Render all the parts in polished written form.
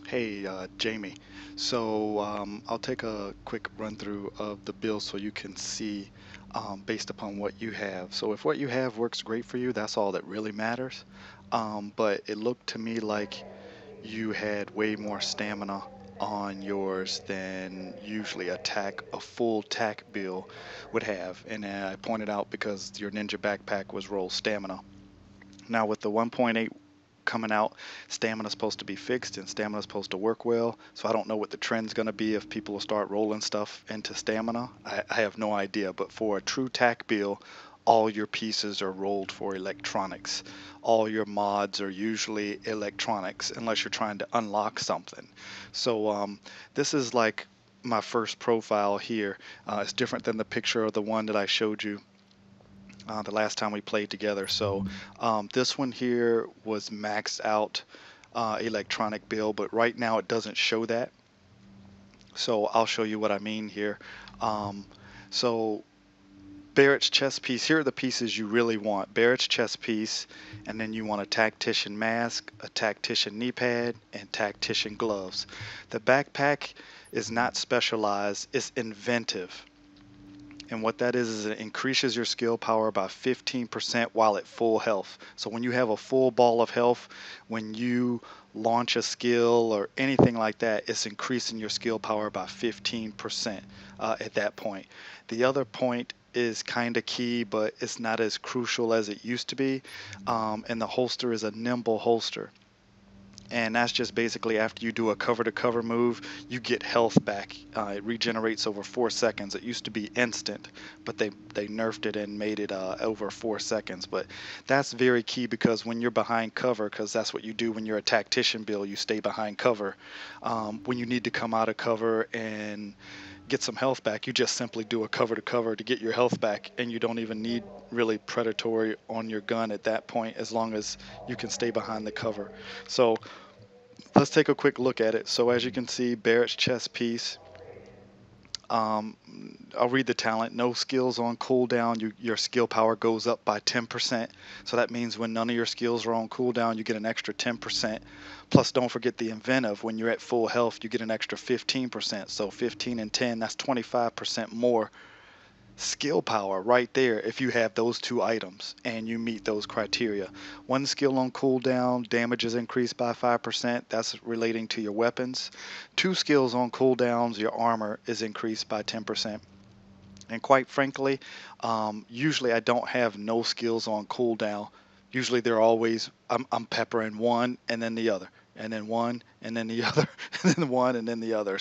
Hey, Jamie. I'll take a quick run through of the bill so you can see based upon what you have. So if what you have works great for you, that's all that really matters. But it looked to me like you had way more stamina on yours than usually a full TAC bill would have. And I pointed out because your ninja backpack was roll stamina. Now with the 1.8 coming out, stamina's supposed to be fixed and stamina's supposed to work well. So I don't know what the trend's going to be if people will start rolling stuff into stamina. I have no idea. But for a true TAC build, all your pieces are rolled for electronics. All your mods are usually electronics unless you're trying to unlock something. This is like my first profile here. It's different than the picture of the one that I showed you the last time we played together. This one here was maxed out electronic build, but right now it doesn't show that. So I'll show you what I mean here. Um, so Barrett's chest piece, here are the pieces you really want. Barrett's chest piece, and then you want a tactician mask, a tactician knee pad, and tactician gloves. The backpack is not specialized, it's inventive. And what that is it increases your skill power by 15% while at full health. So when you have a full ball of health, when you launch a skill or anything like that, it's increasing your skill power by 15% at that point. The other point is kind of key, but it's not as crucial as it used to be. And the holster is a nimble holster. And that's just basically after you do a cover to cover move, you get health back. It regenerates over 4 seconds. It used to be instant, but they nerfed it and made it over 4 seconds. But that's very key because when you're behind cover, because that's what you do when you're a tactician build, you stay behind cover. When you need to come out of cover and get some health back, you just simply do a cover to cover to get your health back, and you don't even need really predatory on your gun at that point as long as you can stay behind the cover. So let's take a quick look at it. So as you can see, Barrett's chess piece. Um, I'll read the talent. No skills on cooldown. Your skill power goes up by 10%. So that means when none of your skills are on cooldown, you get an extra 10%. Plus, don't forget the inventive. When you're at full health, you get an extra 15%. So 15 and 10, that's 25% more skill power right there if you have those two items and you meet those criteria. One skill on cooldown, damage is increased by 5%. That's relating to your weapons. Two skills on cooldowns, your armor is increased by 10%. And quite frankly, usually I don't have no skills on cooldown. Usually they're always, I'm peppering one and then the other, and then one and then the other, and then one and then the other.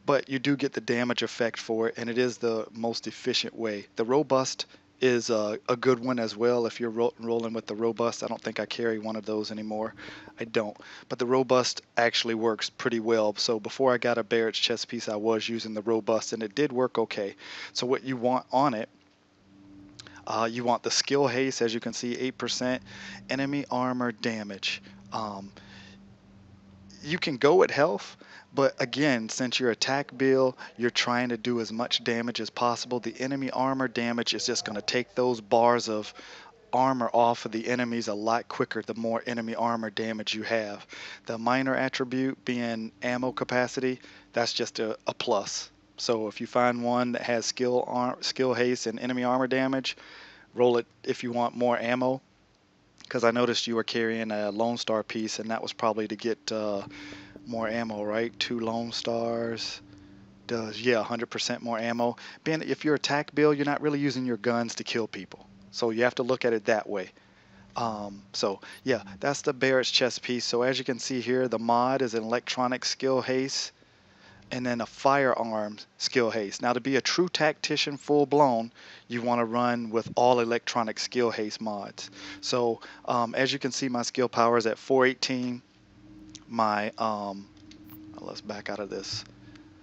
But you do get the damage effect for it, and it is the most efficient way. The robust is a good one as well. If you're rolling with the robust, I don't think I carry one of those anymore. I don't. But the robust actually works pretty well. So before I got a Barrett's chest piece, I was using the robust, and it did work okay. So what you want on it, you want the skill haste, as you can see, 8% enemy armor damage. Um, you can go at health, but again, since your attack build, you're trying to do as much damage as possible. The enemy armor damage is just going to take those bars of armor off of the enemies a lot quicker the more enemy armor damage you have. The minor attribute being ammo capacity, that's just a plus. So if you find one that has skill haste and enemy armor damage, roll it if you want more ammo. Because I noticed you were carrying a Lone Star piece, and that was probably to get more ammo, right? 2 Lone Stars does, yeah, 100% more ammo. Being if you're attack build, you're not really using your guns to kill people. So you have to look at it that way. Yeah, that's the Barrett's chest piece. So as you can see here, the mod is an electronic skill haste and then a firearms skill haste. Now to be a true tactician full blown, you want to run with all electronic skill haste mods. As you can see, my skill power is at 418. My let's back out of this.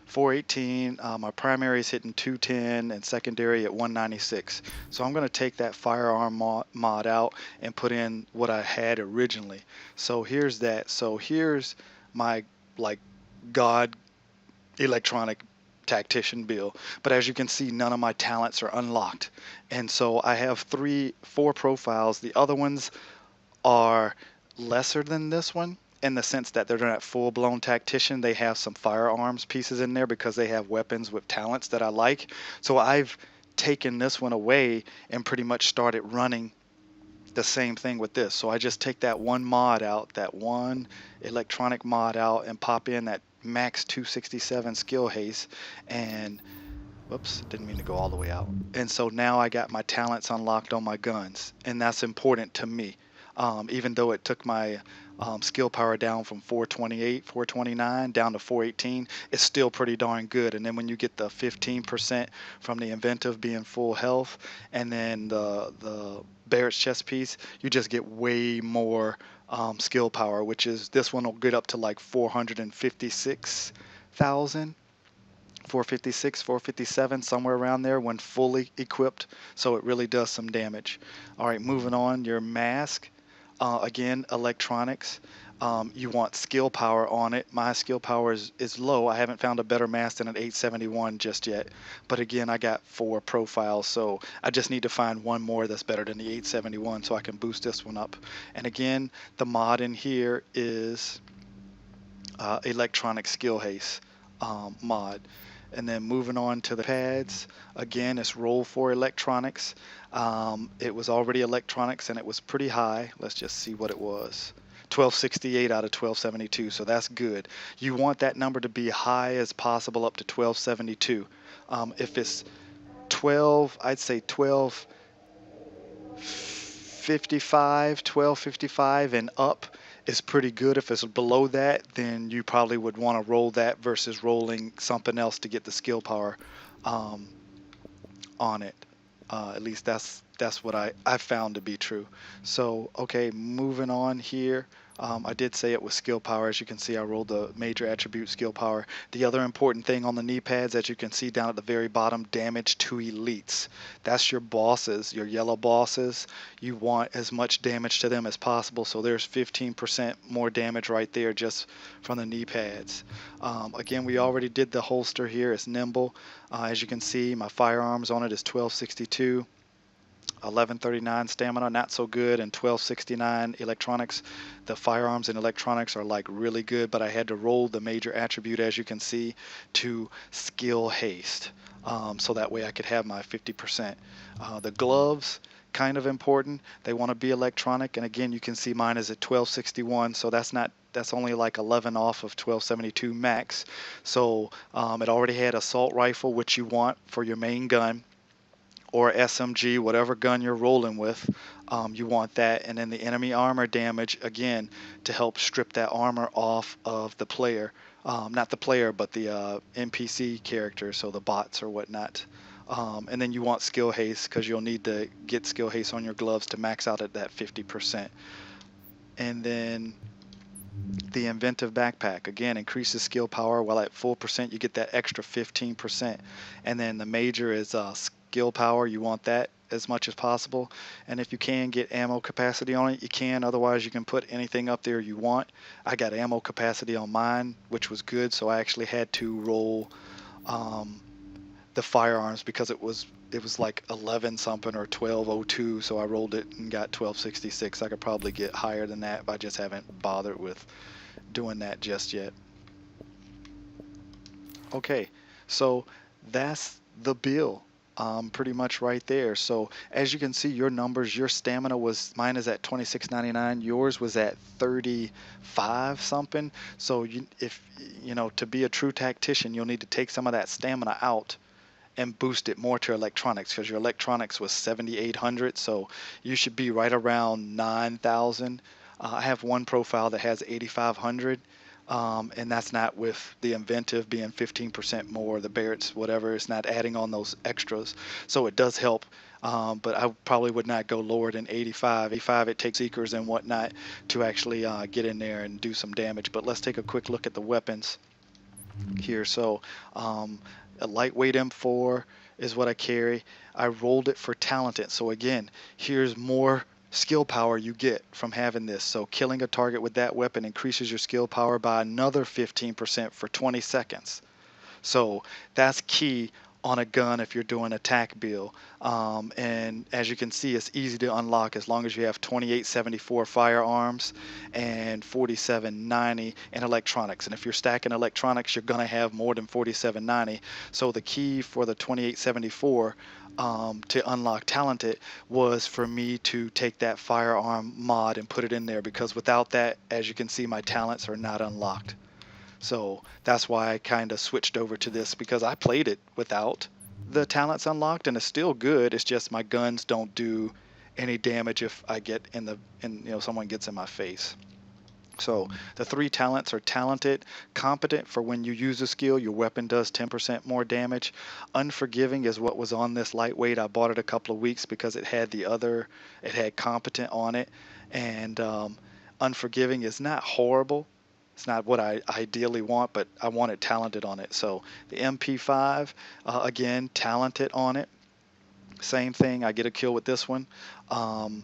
418. My primary is hitting 210 and secondary at 196. So I'm going to take that firearm mod out and put in what I had originally. So here's that. So here's my like god electronic tactician build, but as you can see, none of my talents are unlocked, and so I have 4 profiles. The other ones are lesser than this one, in the sense that they're not full-blown tactician. They have some firearms pieces in there because they have weapons with talents that I like. So I've taken this one away and pretty much started running the same thing with this. So I just take that one mod out, that one electronic mod out, and pop in that max 267 skill haste, and whoops, didn't mean to go all the way out. And so now I got my talents unlocked on my guns, and that's important to me. Even though it took my skill power down from 428, 429 down to 418, it's still pretty darn good. And then when you get the 15% from the inventive being full health, and then the Barrett's chest piece, you just get way more skill power, which is this one will get up to like 456,000. 456, 457, somewhere around there when fully equipped. So it really does some damage. All right, moving on, your mask. Again, electronics. You want skill power on it. My skill power is low. I haven't found a better mask than an 871 just yet. But again, I got 4 profiles, so I just need to find one more that's better than the 871 so I can boost this one up. And again, the mod in here is electronic skill haste mod. And then moving on to the pads, again, it's roll for electronics. It was already electronics and it was pretty high. Let's just see what it was. 1268 out of 1272, so that's good. You want that number to be high as possible up to 1272. If it's 12, I'd say 1255 and up is pretty good. If it's below that, then you probably would want to roll that versus rolling something else to get the skill power on it. At least that's what I found to be true. So okay, moving on here. I did say it was skill power. As you can see, I rolled the major attribute skill power. The other important thing on the knee pads, as you can see down at the very bottom, damage to elites. That's your bosses, your yellow bosses. You want as much damage to them as possible. So there's 15% more damage right there just from the knee pads. Again, we already did the holster here. It's nimble. As you can see, my firearms on it is 1262. 1139 stamina, not so good, and 1269 electronics. The firearms and electronics are like really good, but I had to roll the major attribute, as you can see, to skill haste, so that way I could have my 50%. The gloves, kind of important. They want to be electronic, and again, you can see mine is at 1261, so that's only like 11 off of 1272 max. So it already had assault rifle, which you want for your main gun, or SMG, whatever gun you're rolling with, you want that. And then the enemy armor damage, again, to help strip that armor off of the player. Not the player, but the NPC character, so the bots or whatnot. And then you want skill haste, because you'll need to get skill haste on your gloves to max out at that 50%. And then the inventive backpack, again, increases skill power, while at full percent you get that extra 15%. And then the major is skill power. You want that as much as possible, and if you can get ammo capacity on it, you can. Otherwise, you can put anything up there you want. I got ammo capacity on mine, which was good, so I actually had to roll the firearms because it was like 11 something or 1202, so I rolled it and got 1266. I could probably get higher than that, but I just haven't bothered with doing that just yet. Okay, so that's the bill. Pretty much right there. So as you can see, your numbers, your stamina was, mine is at 26.99, yours was at 35 something. So if you know, to be a true tactician, you'll need to take some of that stamina out and boost it more to electronics, because your electronics was 7,800, so you should be right around 9,000. I have one profile that has 8,500. And that's not with the inventive being 15% more, the Barrett's, whatever. It's not adding on those extras. So it does help, but I probably would not go lower than 85. 85, it takes seekers and whatnot to actually get in there and do some damage. But let's take a quick look at the weapons here. So a lightweight M4 is what I carry. I rolled it for talented. So again, here's more skill power you get from having this. So killing a target with that weapon increases your skill power by another 15% for 20 seconds. So that's key on a gun if you're doing a TACT build. And as you can see, it's easy to unlock as long as you have 2874 firearms and 4790 in electronics. And if you're stacking electronics, you're going to have more than 4790. So the key for the 2874 to unlock Talented was for me to take that firearm mod and put it in there, because without that, as you can see, my talents are not unlocked. So that's why I kind of switched over to this, because I played it without the talents unlocked and it's still good. It's just my guns don't do any damage if I get someone gets in my face. So the 3 talents are Talented, Competent for when you use a skill, your weapon does 10% more damage. Unforgiving is what was on this lightweight. I bought it a couple of weeks because it had it had Competent on it. And Unforgiving is not horrible. It's not what I ideally want, but I wanted Talented on it. So the MP5, again, Talented on it. Same thing, I get a kill with this one. And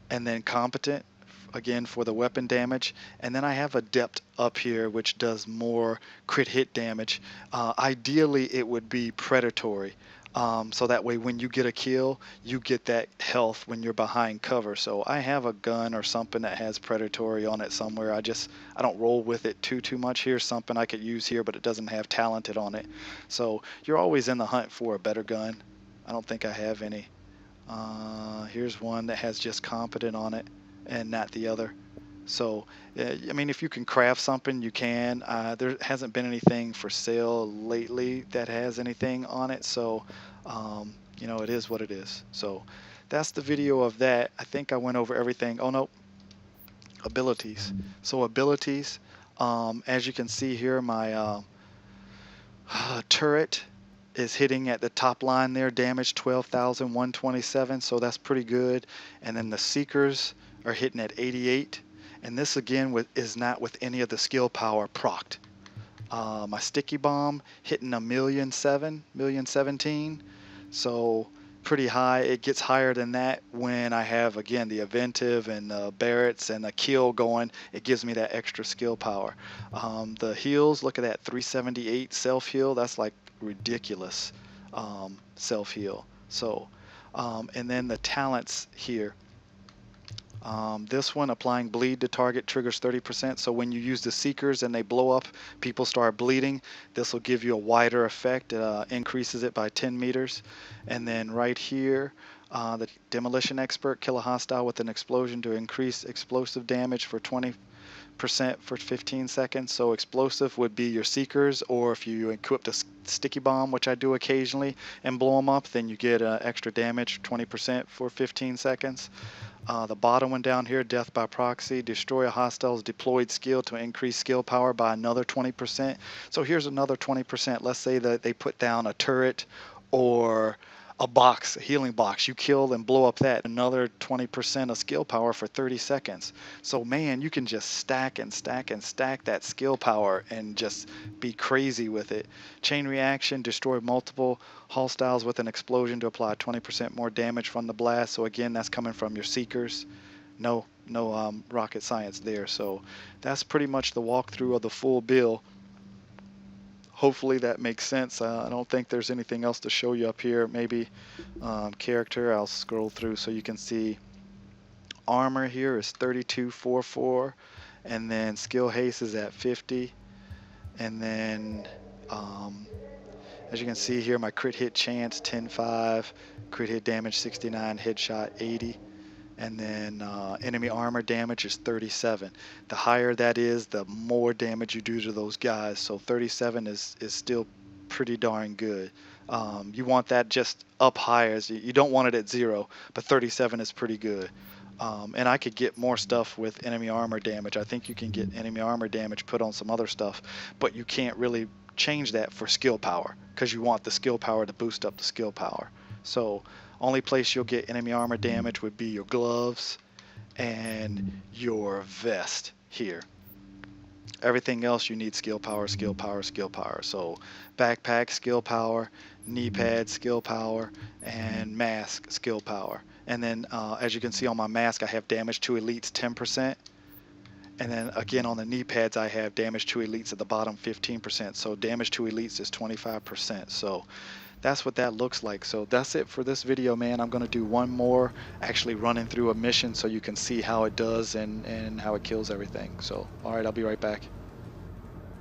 then Competent again for the weapon damage, and then I have Adept up here, which does more crit hit damage. Ideally it would be Predatory, so that way when you get a kill you get that health when you're behind cover. So I have a gun or something that has Predatory on it somewhere. I don't roll with it too much. Here's something I could use here, but it doesn't have Talented on it. So you're always in the hunt for a better gun. I don't think I have any. Here's one that has just Competent on it and not the other. So I mean, if you can craft something, you can. There hasn't been anything for sale lately that has anything on it, so it is what it is. So that's the video of that. I think I went over everything. Oh no, abilities. So abilities, as you can see here, my turret is hitting at the top line there, damage 12,127, so that's pretty good. And then the seekers are hitting at 88, and this again is not with any of the skill power procced. My sticky bomb hitting a 1,017, so pretty high. It gets higher than that when I have again the Inventive and the Barrett's and the kill going. It gives me that extra skill power. The heals, look at that, 378 self heal. That's like ridiculous self heal. So and then the talents here, this one, applying bleed to target, triggers 30%. So when you use the seekers and they blow up, people start bleeding. This will give you a wider effect. Increases it by 10 meters. And then right here, the demolition expert, kill a hostile with an explosion to increase explosive damage for 20% for 15 seconds. So explosive would be your seekers, or if you equip the sticky bomb, which I do occasionally, and blow them up, then you get extra damage, 20% for 15 seconds. The bottom one down here, death by proxy, destroy a hostile's deployed skill to increase skill power by another 20%. So here's another 20%. Let's say that they put down a turret or a box, a healing box. You kill and blow up that, another 20% of skill power for 30 seconds. So man, you can just stack and stack and stack that skill power and just be crazy with it. Chain reaction, destroy multiple hostiles with an explosion to apply 20% more damage from the blast. So again, that's coming from your seekers. No rocket science there. So that's pretty much the walkthrough of the full build. Hopefully that makes sense. I don't think there's anything else to show you up here. Maybe character, I'll scroll through so you can see. Armor here is 3244, and then skill haste is at 50, and then as you can see here, my crit hit chance 10-5, crit hit damage 69, headshot 80. And then enemy armor damage is 37. The higher that is, the more damage you do to those guys. So 37 is still pretty darn good. You want that just up higher. You don't want it at 0, but 37 is pretty good. And I could get more stuff with enemy armor damage. I think you can get enemy armor damage put on some other stuff, but you can't really change that for skill power, because you want the skill power to boost up the skill power. So only place you'll get enemy armor damage would be your gloves and your vest here. Everything else you need skill power, skill power, skill power. So backpack, skill power, knee pad, skill power, and mask, skill power. And then as you can see on my mask, I have damage to elites 10%. And then again on the knee pads, I have damage to elites at the bottom 15%. So damage to elites is 25%. So that's what that looks like. So that's it for this video, man. I'm gonna do one more, actually running through a mission so you can see how it does and how it kills everything. So, all right, I'll be right back.